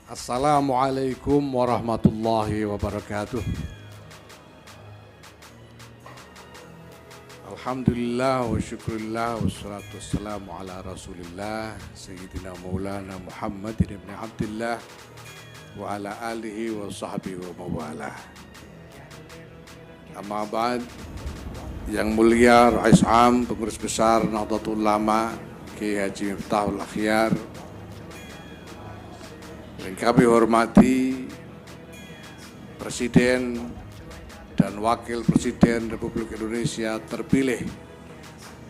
Assalamualaikum warahmatullahi wabarakatuh. Alhamdulillah wa syukurillah wassalatu wassalamu ala rasulillah Sayyidina Maulana Muhammad ibn Abdullah wa ala alihi wa sahbihi wa mawalah. Amma ba'd. Yang mulia Rais Am, Pengurus Besar Nahdlatul Ulama Kiai Haji Miftahul Akhyar, yang kami hormati Presiden dan Wakil Presiden Republik Indonesia terpilih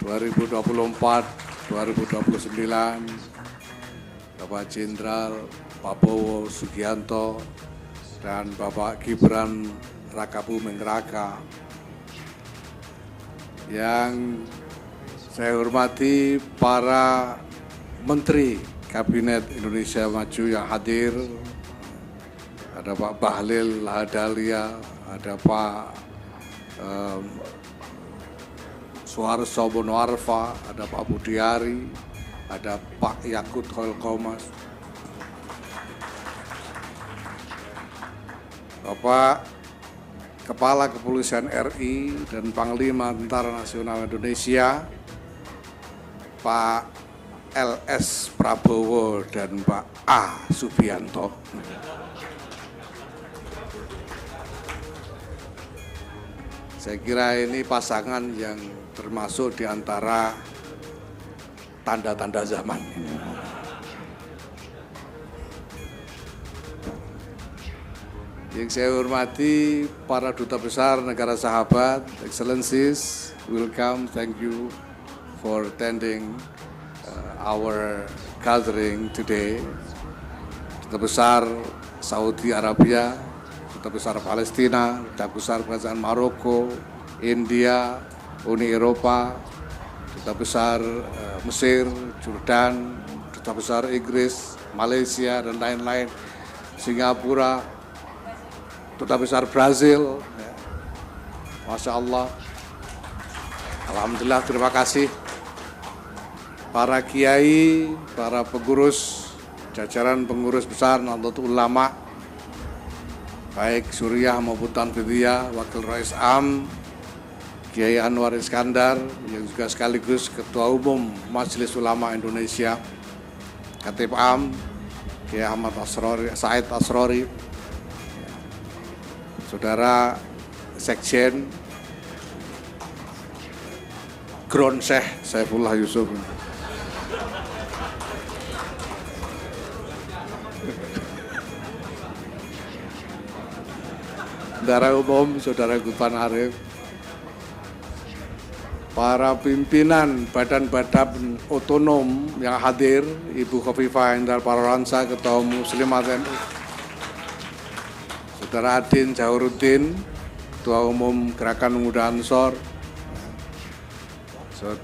2024-2029, Bapak Jenderal Prabowo Subianto dan Bapak Gibran Rakabuming Raka. Yang saya hormati para Menteri Kabinet Indonesia Maju yang hadir, ada Pak Bahlil Lahadalia, ada Pak Suharso Monoarfa, ada Pak Budiari, ada Pak Yakut Holkomas, Bapak Kepala Kepolisian RI dan Panglima Tentara Nasional Indonesia, Pak LS Prabowo dan Pak A Subianto. Saya kira ini pasangan yang termasuk di antara tanda-tanda zaman. Yang saya hormati para duta besar negara sahabat, Excellencies, welcome, thank you for attending our gathering today. Duta besar Saudi Arabia, Duta besar Palestina, Duta besar Kerajaan Maroko, India, Uni Eropa, Duta besar Mesir, Jordan, Duta besar Inggris, Malaysia dan lain-lain, Singapura, Duta besar Brazil, ya. Masya Allah, alhamdulillah, terima kasih. Para kiai, para pengurus, jajaran pengurus besar Nahdlatul Ulama, baik Suriah maupun Tanfidiyah, Wakil Rais Am, Kiai Anwar Iskandar, yang juga sekaligus Ketua Umum Majelis Ulama Indonesia, Khatib Am, Kiai Ahmad Asrori, Said Asrori, Saudara Sekjen Gron Syekh Saifullah Yusuf, Bendara Umum Saudara Gufan Arif, para pimpinan badan-badan otonom yang hadir, Ibu Khofifah Indar Parawansa, Ketua Umum Muslimat NU, Saudara Adin Jahuruddin, Ketua Umum Gerakan Pemuda Ansor,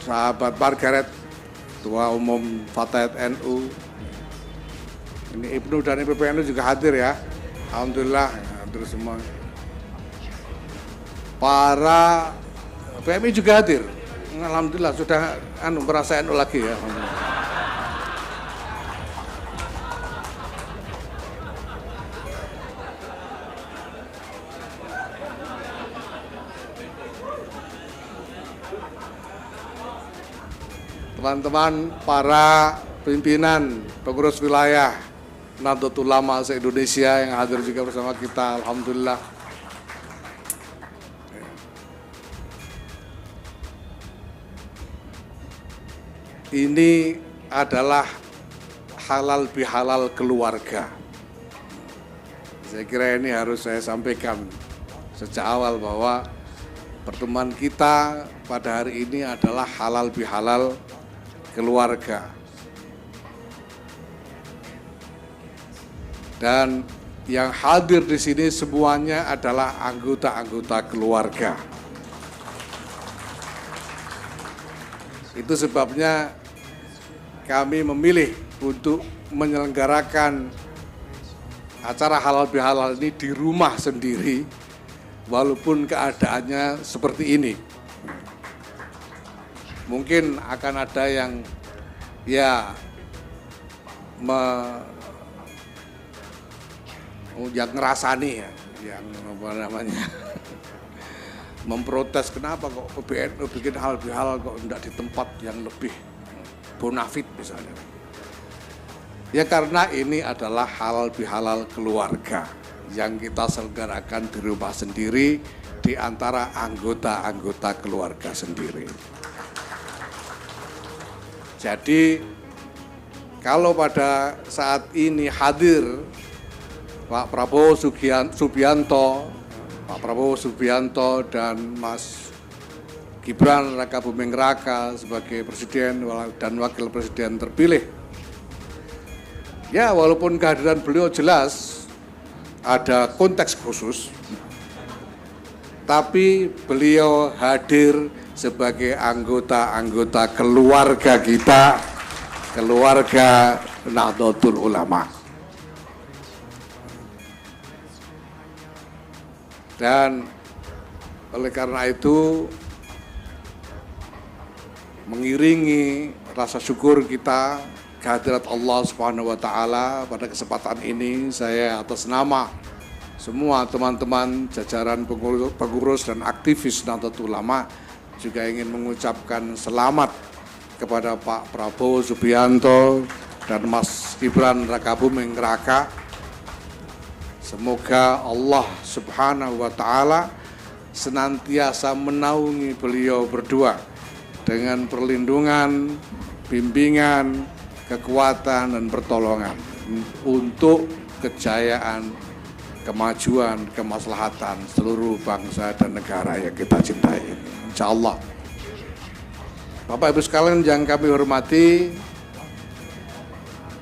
sahabat Margaret, Ketua Umum Fatayat NU, ini Ibnu dan IPPNU juga hadir ya, alhamdulillah, hadir semua. Para PMI juga hadir, alhamdulillah sudah merasa NU lagi ya. Teman-teman para pimpinan pengurus wilayah Nahdlatul Ulama se-Indonesia yang hadir juga bersama kita, alhamdulillah. Ini adalah halal bihalal keluarga. Saya kira ini harus saya sampaikan sejak awal bahwa pertemuan kita pada hari ini adalah halal bihalal keluarga. Dan yang hadir di sini semuanya adalah anggota-anggota keluarga. Itu sebabnya kami memilih untuk menyelenggarakan acara halal bihalal ini di rumah sendiri, walaupun keadaannya seperti ini. Mungkin akan ada yang ya yang ngerasani ya, yang apa namanya memprotes kenapa kok PBNU bikin hal kok tidak di tempat yang lebih bonafit misalnya. Ya karena ini adalah halal bihalal keluarga yang kita selenggarakan di rumah sendiri di antara anggota-anggota keluarga sendiri. Jadi kalau pada saat ini hadir Pak Prabowo Subianto dan Mas Gibran Raka Buming Raka sebagai presiden dan wakil presiden terpilih. Ya walaupun kehadiran beliau jelas ada konteks khusus, tapi beliau hadir sebagai anggota-anggota keluarga kita, keluarga Nahdlatul Ulama. Dan oleh karena itu mengiringi rasa syukur kita kehadirat Allah Subhanahu wa taala pada kesempatan ini, saya atas nama semua teman-teman jajaran pengurus dan aktivis Nahdlatul Ulama juga ingin mengucapkan selamat kepada Pak Prabowo Subianto dan Mas Gibran Raka Buming Raka. Semoga Allah Subhanahu wa taala senantiasa menaungi beliau berdua dengan perlindungan, bimbingan, kekuatan dan pertolongan untuk kejayaan, kemajuan, kemaslahatan seluruh bangsa dan negara yang kita cintai ini. Insyaallah. Bapak Ibu sekalian yang kami hormati,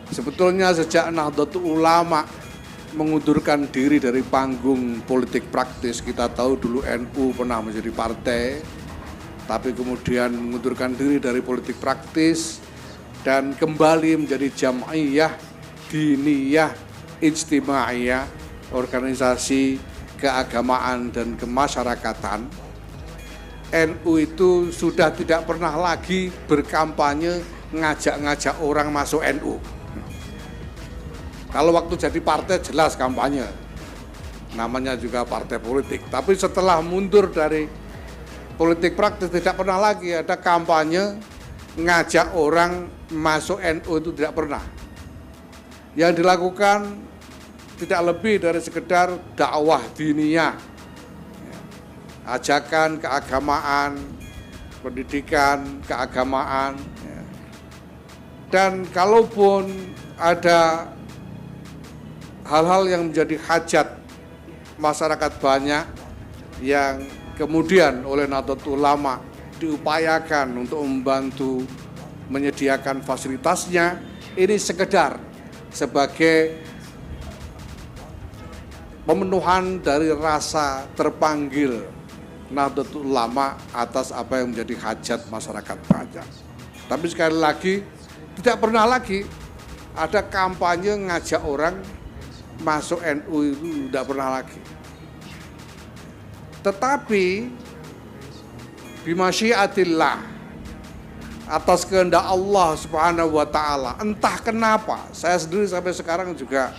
sebetulnya sejak Nahdlatul Ulama mengundurkan diri dari panggung politik praktis, kita tahu dulu NU pernah menjadi partai, tapi kemudian mengundurkan diri dari politik praktis dan kembali menjadi jam'iyah, diniyah, ijtimaiyah, organisasi keagamaan dan kemasyarakatan. NU itu sudah tidak pernah lagi berkampanye ngajak-ngajak orang masuk NU. Kalau waktu jadi partai jelas kampanye, namanya juga partai politik. Tapi setelah mundur dari politik praktis tidak pernah lagi ada kampanye ngajak orang masuk NU, itu tidak pernah. Yang dilakukan tidak lebih dari sekedar dakwah diniyah, ajakan keagamaan, pendidikan keagamaan. Dan kalaupun ada hal-hal yang menjadi hajat masyarakat banyak yang kemudian oleh Nahdlatul Ulama diupayakan untuk membantu menyediakan fasilitasnya, ini sekedar sebagai pemenuhan dari rasa terpanggil Nahdlatul Ulama atas apa yang menjadi hajat masyarakat banyak. Tapi sekali lagi tidak pernah lagi ada kampanye ngajak orang masuk NU, itu tidak pernah lagi. Tetapi bimasyiatillah, atas kehendak Allah Subhanahu wa taala, entah kenapa saya sendiri sampai sekarang juga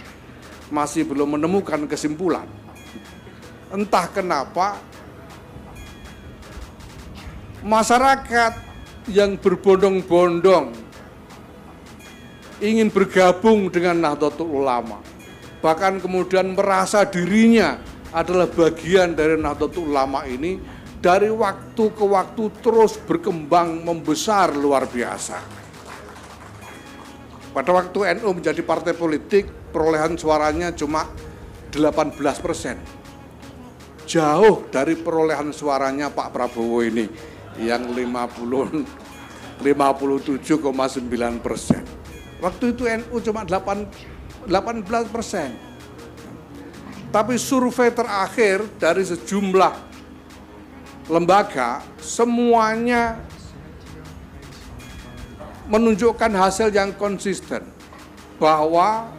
masih belum menemukan kesimpulan. Entah kenapa masyarakat yang berbondong-bondong ingin bergabung dengan Nahdlatul Ulama, bahkan kemudian merasa dirinya adalah bagian dari Nahdlatul Ulama ini, dari waktu ke waktu terus berkembang membesar luar biasa. Pada waktu NU menjadi partai politik, perolehan suaranya cuma 18%. Jauh dari perolehan suaranya Pak Prabowo ini yang 57,9%. Waktu itu NU cuma 18%. Tapi survei terakhir dari sejumlah lembaga semuanya menunjukkan hasil yang konsisten, bahwa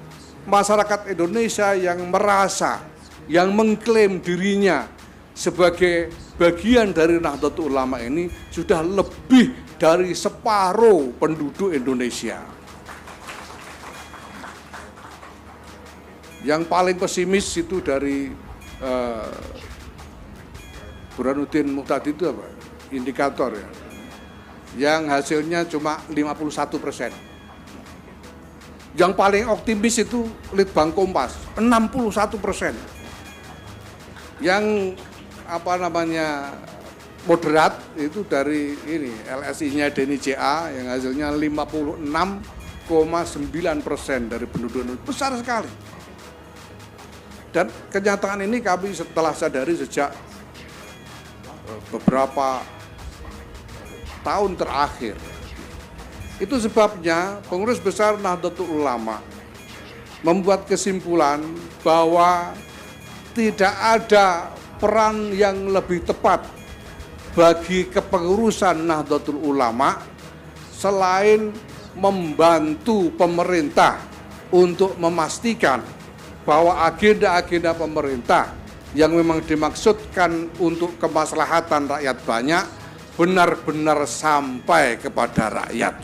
masyarakat Indonesia yang merasa, yang mengklaim dirinya sebagai bagian dari Nahdlatul Ulama ini sudah lebih dari separuh penduduk Indonesia. Yang paling pesimis itu dari Burhanuddin Muhtadi itu apa? Indikator ya. Yang hasilnya cuma 51%. Yang paling optimis itu Litbang Kompas, 61%. Yang moderat itu dari ini LSI-nya Denny JA yang hasilnya 56,9% dari penduduk, besar sekali. Dan kenyataan ini kami setelah sadari sejak beberapa tahun terakhir. Itu sebabnya Pengurus Besar Nahdlatul Ulama membuat kesimpulan bahwa tidak ada peran yang lebih tepat bagi kepengurusan Nahdlatul Ulama selain membantu pemerintah untuk memastikan bahwa agenda-agenda pemerintah yang memang dimaksudkan untuk kemaslahatan rakyat banyak benar-benar sampai kepada rakyat.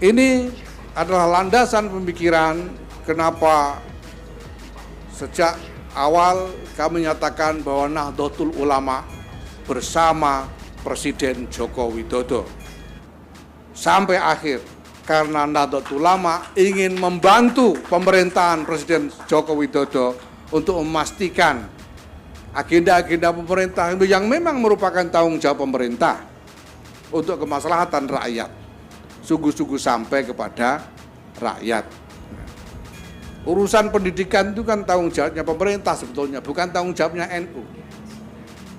Ini adalah landasan pemikiran kenapa sejak awal kami nyatakan bahwa Nahdlatul Ulama bersama Presiden Joko Widodo sampai akhir, karena Nahdlatul Ulama ingin membantu pemerintahan Presiden Joko Widodo untuk memastikan agenda-agenda pemerintah yang memang merupakan tanggung jawab pemerintah untuk kemaslahatan rakyat sungguh-sungguh sampai kepada rakyat. Urusan pendidikan itu kan tanggung jawabnya pemerintah sebetulnya, bukan tanggung jawabnya NU.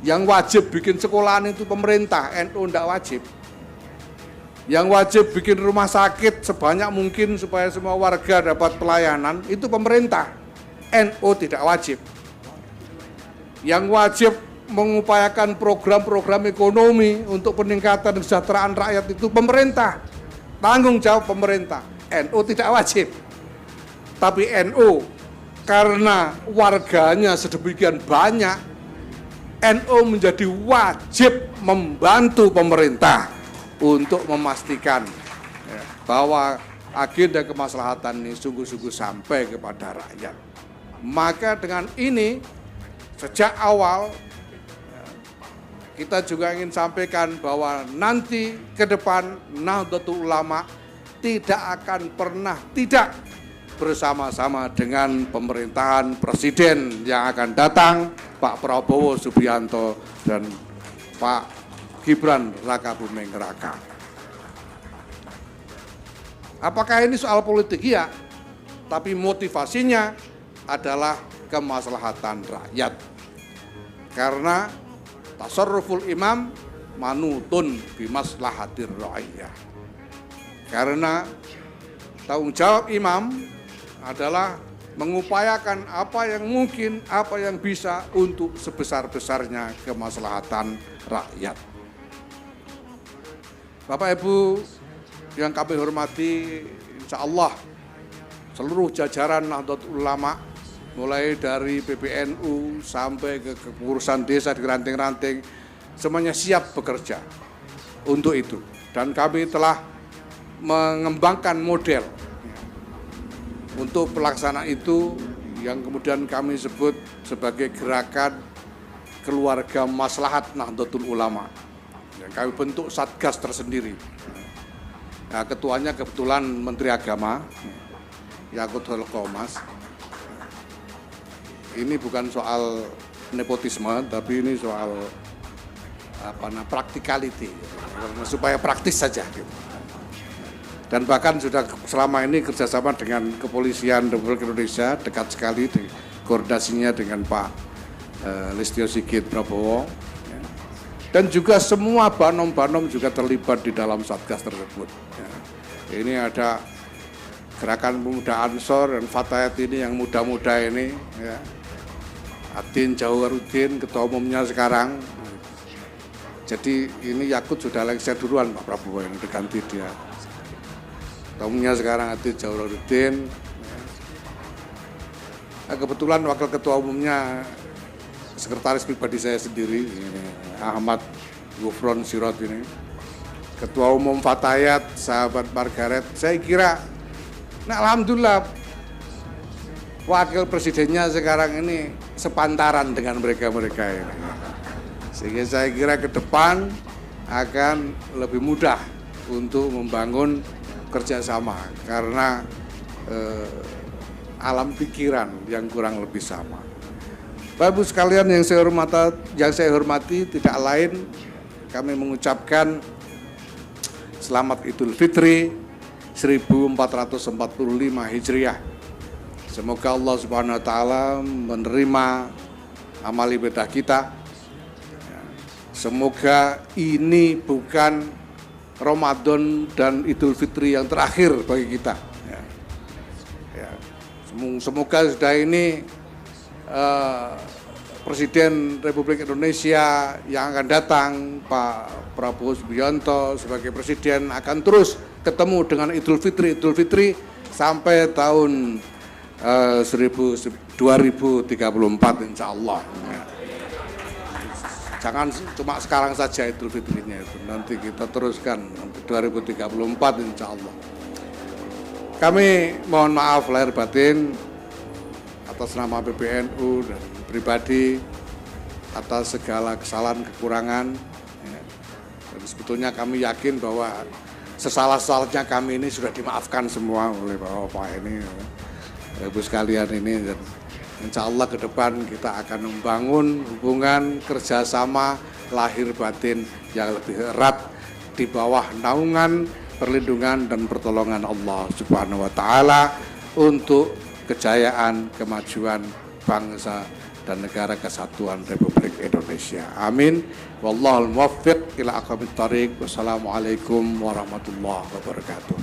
Yang wajib bikin sekolahan itu pemerintah, NU tidak wajib. Yang wajib bikin rumah sakit sebanyak mungkin supaya semua warga dapat pelayanan itu pemerintah, NU tidak wajib. Yang wajib mengupayakan program-program ekonomi untuk peningkatan kesejahteraan rakyat itu pemerintah, tanggung jawab pemerintah, NU tidak wajib. Tapi NU karena warganya sedemikian banyak, NU menjadi wajib membantu pemerintah untuk memastikan bahwa agenda kemaslahatan ini sungguh-sungguh sampai kepada rakyat. Maka dengan ini sejak awal kita juga ingin sampaikan bahwa nanti ke depan Nahdlatul Ulama tidak akan pernah tidak bersama-sama dengan pemerintahan presiden yang akan datang, Pak Prabowo Subianto dan Pak Gibran Raka Buming Raka. Apakah ini soal politik? Ya, tapi motivasinya adalah kemaslahatan rakyat. Karena tasarruful imam manutun bimaslahatir ra'iyah. Karena tanggung jawab imam adalah mengupayakan apa yang mungkin, apa yang bisa untuk sebesar-besarnya kemaslahatan rakyat. Bapak Ibu yang kami hormati, insya Allah seluruh jajaran Nahdlatul Ulama mulai dari PBNU sampai ke kepengurusan desa di ranting-ranting semuanya siap bekerja untuk itu. Dan kami telah mengembangkan model untuk pelaksanaan itu yang kemudian kami sebut sebagai gerakan keluarga maslahat Nahdlatul Ulama. Yang kami bentuk satgas tersendiri. Nah, ketuanya kebetulan Menteri Agama Yaqutul Qomas. Ini bukan soal nepotisme, tapi ini soal practicality, supaya praktis saja. Gitu. Dan bahkan sudah selama ini kerjasama dengan Kepolisian Republik Indonesia, dekat sekali koordinasinya dengan Pak Listio Sigit Prabowo. Dan juga semua banom-banom juga terlibat di dalam satgas tersebut. Ini ada gerakan pemuda Ansor dan Fatayat ini yang muda-muda ini. Adin Jawaruddin, ketua umumnya sekarang. Jadi ini Yakut sudah lengser duluan Pak Prabowo yang diganti dia. Ketua sekarang Adin Jawaruddin. Kebetulan wakil ketua umumnya sekretaris pribadi saya sendiri, Ahmad Gufron Sirot ini. Ketua Umum Fatayat, sahabat Margaret, saya kira, nah alhamdulillah wakil presidennya sekarang ini sepantaran dengan mereka-mereka ini. Sehingga saya kira ke depan akan lebih mudah untuk membangun kerjasama karena alam pikiran yang kurang lebih sama. Bapak Ibu sekalian yang saya hormati, tidak lain kami mengucapkan selamat Idul Fitri 1445 Hijriah. Semoga Allah Subhanahu wa taala menerima amal ibadah kita. Semoga ini bukan Ramadan dan Idul Fitri yang terakhir bagi kita. Semoga sudah ini Presiden Republik Indonesia yang akan datang, Pak Prabowo Subianto sebagai Presiden, akan terus ketemu dengan Idul Fitri sampai tahun 2034 insya Allah. Jangan cuma sekarang saja Idul Fitrinya itu, nanti kita teruskan nanti 2034 insya Allah. Kami mohon maaf lahir batin atas nama PBNU dan pribadi atas segala kesalahan kekurangan. Dan sebetulnya kami yakin bahwa sesalah-salahnya kami ini sudah dimaafkan semua oleh Bapak ini, Ibu sekalian ini. Dan insya Allah ke depan kita akan membangun hubungan kerjasama lahir batin yang lebih erat di bawah naungan, perlindungan dan pertolongan Allah Subhanahu wa taala untuk kejayaan, kemajuan bangsa dan negara kesatuan Republik Indonesia. Amin. Wallahul muwaffiq ila aqwamit thoriq. Wassalamualaikum warahmatullahi wabarakatuh.